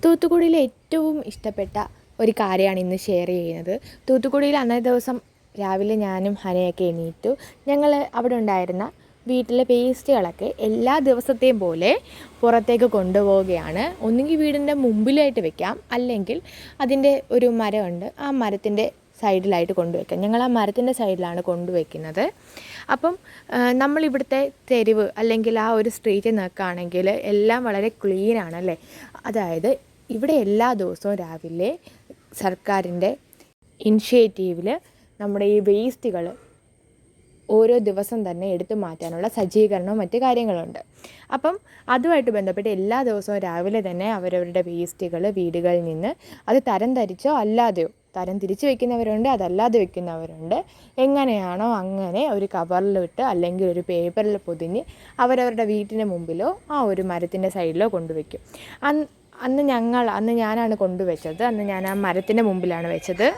തൂത്തുക്കുടിയിലെ ഏറ്റവും ഇഷ്ടപ്പെട്ട ഒരു കാര്യമാണ് ഇന്ന് ഷെയർ ചെയ്യുന്നത്. തൂത്തുക്കുടിയിൽ അന്നേ ദിവസം രാവിലെ ഞാനും ഹനയൊക്കെ എണീറ്റു. ഞങ്ങൾ അവിടെ ഉണ്ടായിരുന്ന വീട്ടിലെ വേസ്റ്റുകളൊക്കെ എല്ലാ ദിവസത്തെയും പോലെ പുറത്തേക്ക് കൊണ്ടുപോവുകയാണ്. ഒന്നുകിൽ വീടിൻ്റെ മുമ്പിലായിട്ട് വെക്കാം, അല്ലെങ്കിൽ അതിൻ്റെ ഒരു മരമുണ്ട്, ആ മരത്തിൻ്റെ സൈഡിലായിട്ട് കൊണ്ടുവയ്ക്കാം. ഞങ്ങൾ ആ മരത്തിൻ്റെ സൈഡിലാണ് കൊണ്ടുവയ്ക്കുന്നത്. അപ്പം നമ്മളിവിടുത്തെ തെരുവ് അല്ലെങ്കിൽ ആ ഒരു സ്ട്രീറ്റ് നോക്കുകയാണെങ്കിൽ എല്ലാം വളരെ ക്ലീനാണല്ലേ. അതായത് ഇവിടെ എല്ലാ ദിവസവും രാവിലെ സർക്കാരിൻ്റെ ഇനിഷ്യേറ്റീവിൽ നമ്മുടെ ഈ വേസ്റ്റുകൾ ഓരോ ദിവസം തന്നെ എടുത്തു മാറ്റാനുള്ള സജ്ജീകരണവും മറ്റു കാര്യങ്ങളുണ്ട്. അപ്പം അതുമായിട്ട് ബന്ധപ്പെട്ട് എല്ലാ ദിവസവും രാവിലെ തന്നെ അവരവരുടെ വേസ്റ്റുകൾ വീടുകളിൽ നിന്ന് അത് തരം തിരിച്ചോ അല്ലാതെയോ, തരം തിരിച്ച് വെക്കുന്നവരുണ്ട്, അതല്ലാതെ വെക്കുന്നവരുണ്ട്, എങ്ങനെയാണോ അങ്ങനെ ഒരു കവറിലിട്ട് അല്ലെങ്കിൽ ഒരു പേപ്പറിൽ പൊതിഞ്ഞ് അവരവരുടെ വീട്ടിന് മുമ്പിലോ ആ ഒരു മരത്തിൻ്റെ സൈഡിലോ കൊണ്ടുവയ്ക്കും. അന്ന് ഞാനാണ് കൊണ്ടുവച്ചത്. അന്ന് ഞാൻ ആ മരത്തിൻ്റെ മുമ്പിലാണ് വെച്ചത്.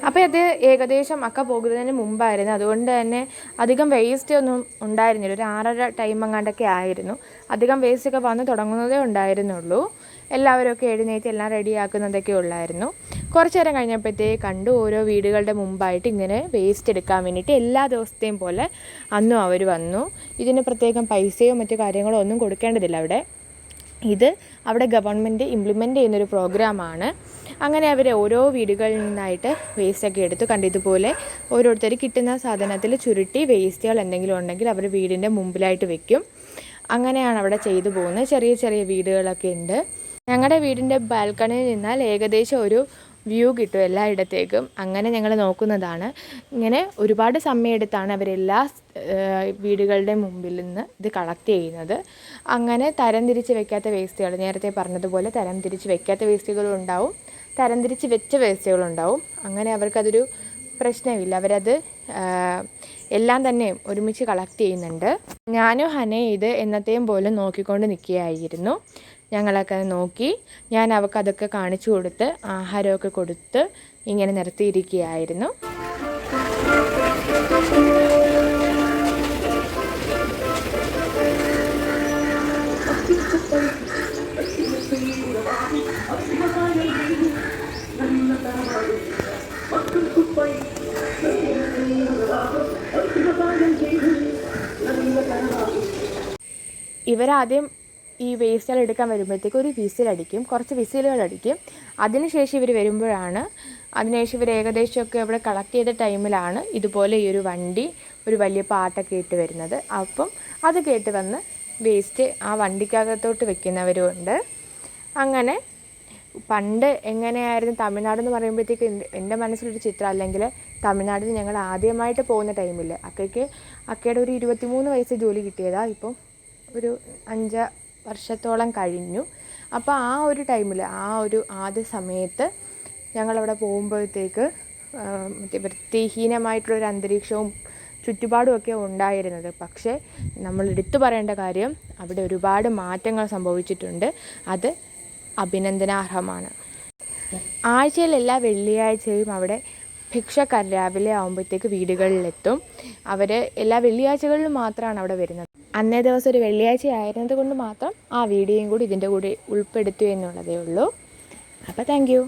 അപ്പോൾ അത് ഏകദേശം അക്ക പോകുന്നതിന് മുമ്പായിരുന്നു. അതുകൊണ്ട് തന്നെ അധികം വേസ്റ്റ് ഒന്നും ഉണ്ടായിരുന്നില്ല. ഒരു 6:30 ടൈം എങ്ങാണ്ടൊക്കെ ആയിരുന്നു. അധികം വേസ്റ്റൊക്കെ വന്ന് തുടങ്ങുന്നതേ ഉണ്ടായിരുന്നുള്ളൂ. എല്ലാവരുമൊക്കെ എഴുന്നേറ്റ് എല്ലാം റെഡിയാക്കുന്നതൊക്കെ ഉള്ളായിരുന്നു. കുറച്ച് നേരം കഴിഞ്ഞപ്പോഴത്തേക്ക് കണ്ടു ഓരോ വീടുകളുടെ മുമ്പായിട്ട് ഇങ്ങനെ വേസ്റ്റ് എടുക്കാൻ വേണ്ടിയിട്ട് എല്ലാ ദിവസത്തെയും പോലെ അന്നും അവർ വന്നു. ഇതിന് പ്രത്യേകം പൈസയോ മറ്റു കാര്യങ്ങളോ ഒന്നും കൊടുക്കേണ്ടതില്ല. ഇത് അവിടെ ഗവൺമെൻറ് ഇംപ്ലിമെൻ്റ് ചെയ്യുന്നൊരു പ്രോഗ്രാമാണ്. അങ്ങനെ അവർ ഓരോ വീടുകളിൽ നിന്നായിട്ട് വേസ്റ്റൊക്കെ എടുത്തു കണ്ടതുപോലെ ഓരോരുത്തർ കിട്ടുന്ന സാധനത്തിൽ ചുരുട്ടി വേസ്റ്റുകൾ എന്തെങ്കിലും ഉണ്ടെങ്കിൽ അവർ വീടിൻ്റെ മുമ്പിലായിട്ട് വെക്കും. അങ്ങനെയാണ് അവിടെ ചെയ്തു പോകുന്നത്. ചെറിയ ചെറിയ വീടുകളൊക്കെ ഉണ്ട്. ഞങ്ങളുടെ വീടിൻ്റെ ബാൽക്കണിയിൽ നിന്നാൽ ഏകദേശം ഒരു വ്യൂ കിട്ടും എല്ലായിടത്തേക്കും. അങ്ങനെ ഞങ്ങൾ നോക്കുന്നതാണ്. ഇങ്ങനെ ഒരുപാട് സമയമെടുത്താണ് അവരെല്ലാ വീടുകളുടെ മുമ്പിൽ നിന്ന് ഇത് കളക്ട് ചെയ്യുന്നത്. അങ്ങനെ തരം തിരിച്ച് വെക്കാത്ത വേസ്റ്റുകൾ, നേരത്തെ പറഞ്ഞതുപോലെ തരം തിരിച്ച് വെക്കാത്ത വേസ്റ്റുകളും ഉണ്ടാവും, തരം തിരിച്ച് വെച്ച വേസ്റ്റുകളുണ്ടാവും. അങ്ങനെ അവർക്കതൊരു പ്രശ്നമില്ല. അവരത് എല്ലാം തന്നെ ഒരുമിച്ച് കളക്ട് ചെയ്യുന്നുണ്ട്. ഞാനും ഹനയും ഇത് എന്നത്തെയും പോലെ നോക്കിക്കൊണ്ട് നിൽക്കുകയായിരുന്നു. ഞങ്ങളൊക്കെ നോക്കി. ഞാൻ അതൊക്കെ കാണിച്ചു കൊടുത്ത് ആഹാരമൊക്കെ കൊടുത്ത് ഇങ്ങനെ നിർത്തിയിരിക്കുകയായിരുന്നു. ഇവരാദ്യം ഈ വേസ്റ്റുകൾ എടുക്കാൻ വരുമ്പോഴത്തേക്ക് ഒരു വിസിലടിക്കും, കുറച്ച് വിസിലുകളടിക്കും. അതിനുശേഷം ഇവർ വരുമ്പോഴാണ്, അതിനുശേഷം ഇവർ ഏകദേശമൊക്കെ ഇവിടെ കളക്ട് ചെയ്ത ടൈമിലാണ് ഇതുപോലെ ഈ ഒരു വണ്ടി ഒരു വലിയ പാട്ടൊക്കെ ഇട്ട് വരുന്നത്. അപ്പം അത് കേട്ട് വന്ന് വേസ്റ്റ് ആ വണ്ടിക്കകത്തോട്ട് വെക്കുന്നവരും ഉണ്ട്. അങ്ങനെ പണ്ട് എങ്ങനെയായിരുന്നു തമിഴ്നാട് എന്ന് പറയുമ്പോഴത്തേക്ക് എൻ്റെ മനസ്സിലൊരു ചിത്രം, അല്ലെങ്കിൽ തമിഴ്നാട്ടിൽ ഞങ്ങൾ ആദ്യമായിട്ട് പോകുന്ന ടൈമിൽ അക്കയുടെ ഒരു 23 വയസ്സ് ജോലി കിട്ടിയതാണ്. ഇപ്പം ഒരു 5 വർഷത്തോളം കഴിഞ്ഞു. അപ്പോൾ ആ ഒരു ടൈമിൽ, ആ ഒരു ആദ്യ സമയത്ത് ഞങ്ങളവിടെ പോകുമ്പോഴത്തേക്ക് വൃത്തിഹീനമായിട്ടുള്ളൊരു അന്തരീക്ഷവും ചുറ്റുപാടുമൊക്കെ ഉണ്ടായിരുന്നത്. പക്ഷേ നമ്മൾ എടുത്തു പറയേണ്ട കാര്യം, അവിടെ ഒരുപാട് മാറ്റങ്ങൾ സംഭവിച്ചിട്ടുണ്ട്. അത് അഭിനന്ദനാർഹമാണ്. ആഴ്ചയിൽ എല്ലാ വെള്ളിയാഴ്ചയും അവിടെ ഭിക്ഷക്കാർ രാവിലെ ആകുമ്പോഴത്തേക്ക് വീടുകളിലെത്തും. അവർ എല്ലാ വെള്ളിയാഴ്ചകളിലും മാത്രമാണ് അവിടെ വരുന്നത്. അന്നേ ദിവസം ഒരു വെള്ളിയാഴ്ച ആയിരുന്നത് കൊണ്ട് മാത്രം ആ വീഡിയോയും കൂടി ഇതിൻ്റെ കൂടെ ഉൾപ്പെടുത്തുക എന്നുള്ളതേ ഉള്ളൂ. അപ്പോൾ താങ്ക് യു.